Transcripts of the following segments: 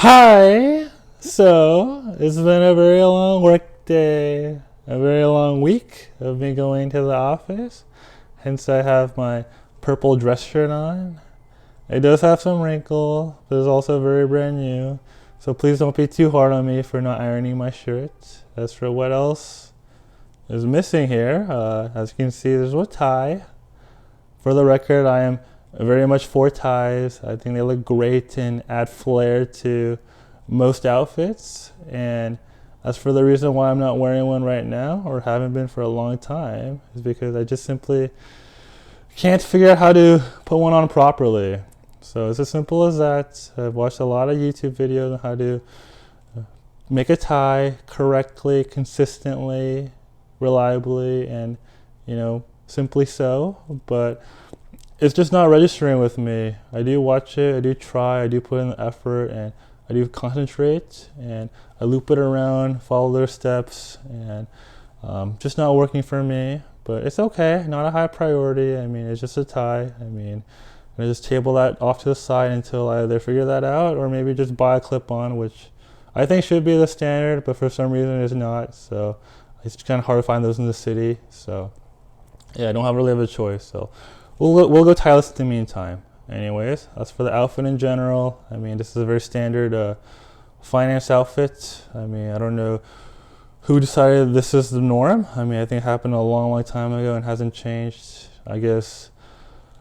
Hi! So, it's been a very long work day, a very long week of me going to the office. Hence, I have my purple dress shirt on. It does have some wrinkle, but it's also very brand new. So, please don't be too hard on me for not ironing my shirt. As for what else is missing here, as you can see, there's a tie. For the record, I am very much for ties. I think they look great and add flair to most outfits. And as for the reason why I'm not wearing one right now or haven't been for a long time is because I just simply can't figure out how to put one on properly. So it's as simple as that. I've watched a lot of YouTube videos on how to make a tie correctly, consistently, reliably, and simply so. But it's just not registering with me. I do watch it, I do try, I do put in the effort, and I do concentrate, and I loop it around, follow their steps, and just not working for me. But it's okay, not a high priority. I mean, it's just a tie. I mean, I just table that off to the side until I either figure that out or maybe just buy a clip-on, which I think should be the standard, but for some reason it's not. So it's kind of hard to find those in the city. So yeah, I don't really have a choice. So we'll go tireless in the meantime. Anyways, as for the outfit in general, I mean, this is a very standard finance outfit. I mean, I don't know who decided this is the norm. I mean, I think it happened a long time ago and hasn't changed. I guess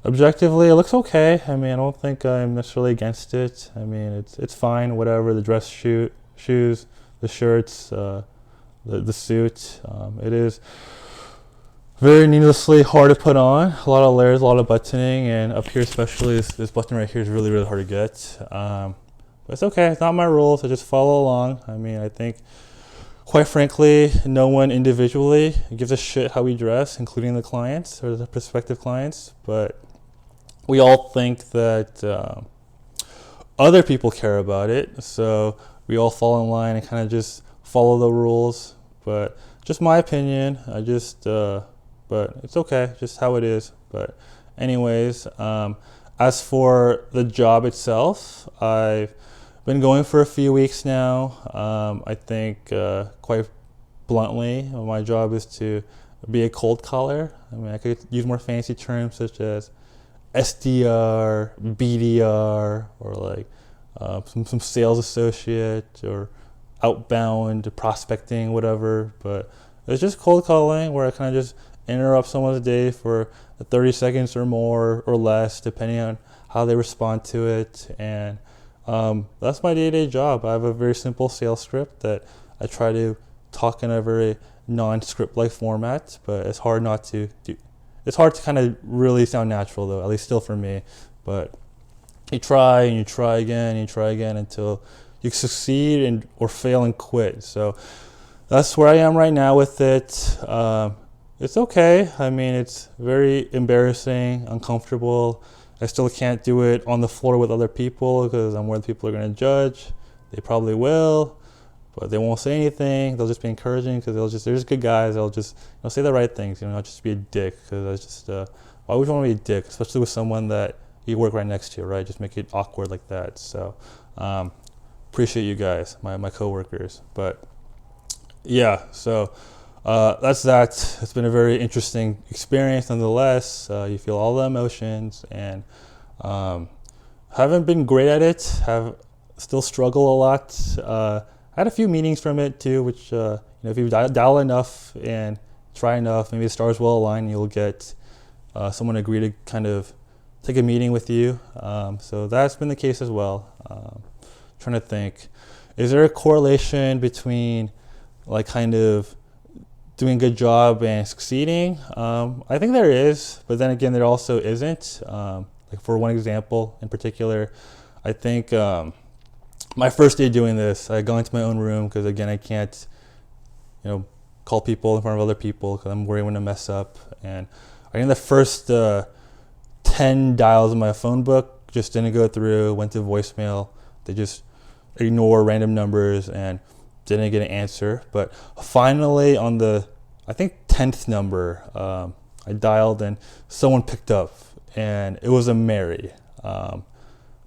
objectively, it looks okay. I mean, I don't think I'm necessarily against it. I mean, it's fine, whatever. The shoes, the shirts, the suit. It is very needlessly hard to put on. A lot of layers, a lot of buttoning, and up here especially, this button right here is really hard to get. But it's okay. It's not my rules. I just follow along. I mean, I think, quite frankly, no one individually gives a shit how we dress, including the clients or the prospective clients. But we all think that other people care about it, so we all fall in line and kind of just follow the rules. But just my opinion. But it's okay, just how it is. But anyways, as for the job itself, I've been going for a few weeks now. I think quite bluntly, my job is to be a cold caller. I mean, I could use more fancy terms such as SDR, BDR, or like some sales associate or outbound prospecting, whatever. But it's just cold calling where I kind of just interrupt someone's day for 30 seconds or more or less, depending on how they respond to it. And that's my day-to-day job. I have a very simple sales script that I try to talk in a very non-script-like format, but it's hard not to do. It's hard to kind of really sound natural, though, at least still for me. But you try and you try again and you try again until you succeed or fail and quit. So that's where I am right now with it. It's okay. I mean, it's very embarrassing, uncomfortable. I still can't do it on the floor with other people because I'm worried people are going to judge. They probably will, but they won't say anything. They'll just be encouraging because they're just good guys. They'll just say the right things, not just be a dick, because that's just, why would you want to be a dick, especially with someone that you work right next to, right? Just make it awkward like that. So appreciate you guys, my coworkers. But yeah, so that's that. It's been a very interesting experience nonetheless. You feel all the emotions and haven't been great at it. Have still struggle a lot. I had a few meetings from it too, which if you dial enough and try enough, maybe the stars will align and you'll get someone agree to kind of take a meeting with you. So that's been the case as well. Trying to think, is there a correlation between like kind of doing a good job and succeeding? I think there is, but then again, there also isn't. Like for one example in particular, I think my first day doing this, I go into my own room because again, I can't, call people in front of other people because I'm worried I'm gonna mess up. And I think the first 10 dials in my phone book just didn't go through, went to voicemail. They just ignore random numbers and didn't get an answer. But finally on the, I think 10th number, I dialed and someone picked up and it was a Mary.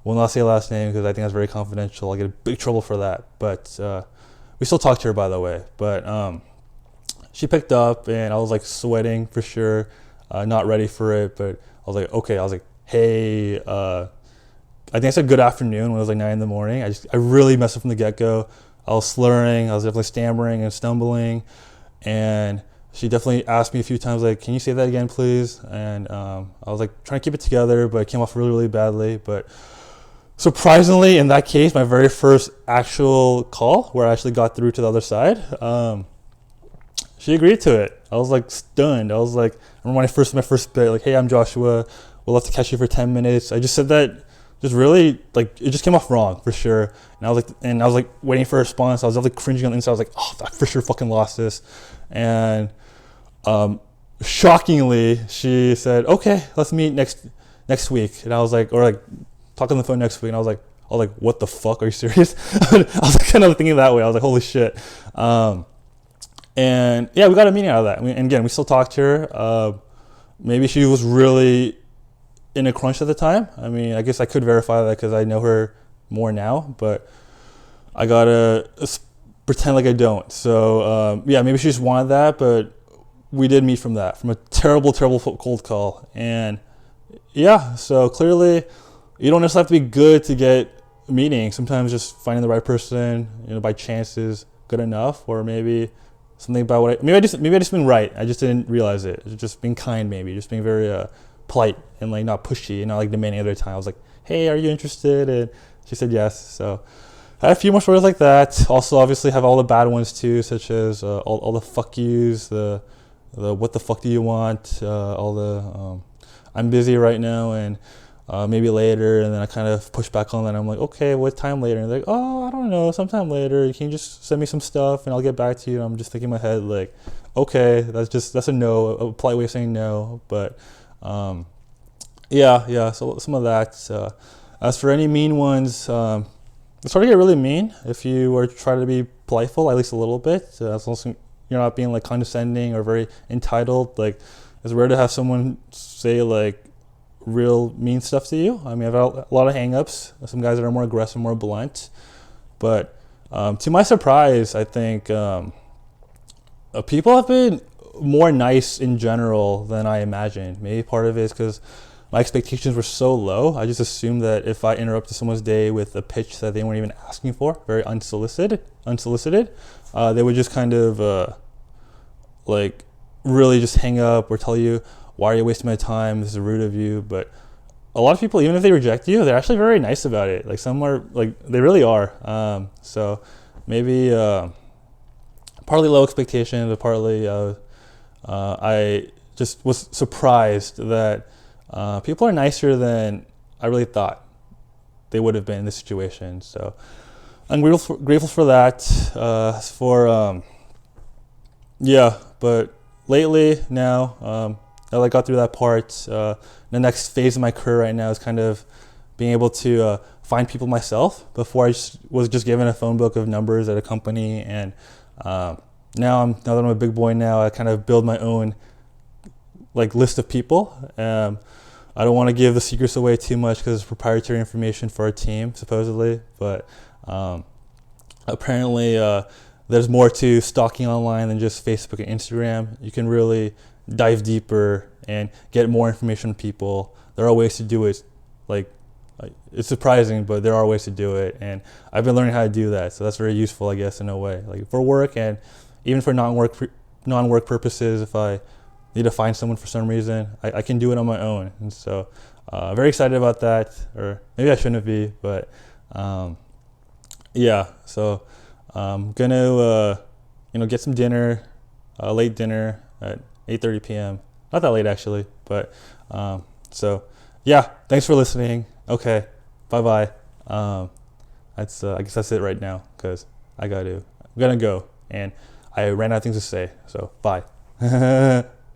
will not say last name because I think that's very confidential. I'll get in big trouble for that. But we still talk to her, by the way. But she picked up, and I was like sweating for sure, not ready for it. But I was like, okay. I was like, hey, I think I said good afternoon when it was like 9 in the morning. I really messed up from the get-go. I was slurring. I was definitely stammering and stumbling. And she definitely asked me a few times, like, can you say that again, please? And I was like trying to keep it together, but it came off really, really badly. But surprisingly, in that case, my very first actual call where I actually got through to the other side, she agreed to it. I was like stunned. I was like, I remember when I first my first bit, like, hey, I'm Joshua. We'll have to catch you for 10 minutes. I just said that just really, like, it just came off wrong for sure. And I was like waiting for a response. I was like cringing on the inside. I was like, oh, I for sure fucking lost this. And shockingly, she said, okay, let's meet next week. And I was like, or like talk on the phone next week. And I was like, what the fuck? Are you serious? I was like, kind of thinking that way. I was like, holy shit. And yeah, we got a meeting out of that. And again, we still talk to her. Maybe she was really in a crunch at the time. I mean, I guess I could verify that because I know her more now, but I gotta pretend like I don't. So yeah, maybe she just wanted that, but we did meet from a terrible cold call. And yeah, so clearly you don't necessarily have to be good to get a meeting. Sometimes just finding the right person, by chance is good enough, or maybe something about maybe I just been right. I just didn't realize it. Just being kind, maybe just being very polite and like not pushy and not like demanding every time. I was like, hey, are you interested? And she said yes. So I had a few more stories like that. Also, obviously, have all the bad ones too, such as all the fuck yous, the what the fuck do you want, all the I'm busy right now and maybe later. And then I kind of push back on that. I'm like, okay, what time later? And they're like, oh, I don't know, sometime later. You can just send me some stuff and I'll get back to you. And I'm just thinking in my head like, okay, that's a no, a polite way of saying no. But yeah. So some of that. As for any mean ones, it's starting to get really mean if you were to try to be politeful, at least a little bit. As long as you're not being like condescending or very entitled. Like, it's rare to have someone say like real mean stuff to you. I mean, I've had a lot of hang-ups. Some guys that are more aggressive, more blunt. But to my surprise, I think people have been more nice in general than I imagined. Maybe part of it is because my expectations were so low. I just assumed that if I interrupted someone's day with a pitch that they weren't even asking for, very unsolicited, they would just kind of like really just hang up or tell you, why are you wasting my time? This is rude of you. But a lot of people, even if they reject you, they're actually very nice about it. Like some are, like they really are. So maybe partly low expectations, but partly I just was surprised that people are nicer than I really thought they would have been in this situation. So I'm grateful for that. Yeah, but lately now, now that I got through that part, the next phase of my career right now is kind of being able to find people myself. Before I was just given a phone book of numbers at a company, and now that I'm a big boy now, I kind of build my own like list of people. I don't want to give the secrets away too much because it's proprietary information for our team, supposedly. But apparently, there's more to stalking online than just Facebook and Instagram. You can really dive deeper and get more information from people. There are ways to do it. Like, it's surprising, but there are ways to do it. And I've been learning how to do that. So that's very useful, I guess, in a way. Like for work and even for non-work purposes, if I need to find someone for some reason, I can do it on my own. And so very excited about that, or maybe I shouldn't be, but yeah, so I'm gonna get some dinner, late dinner at 8:30 p.m. Not that late actually, but so yeah, thanks for listening. Okay, bye. That's I guess that's it right now, because I'm gonna go, and I ran out of things to say, so bye.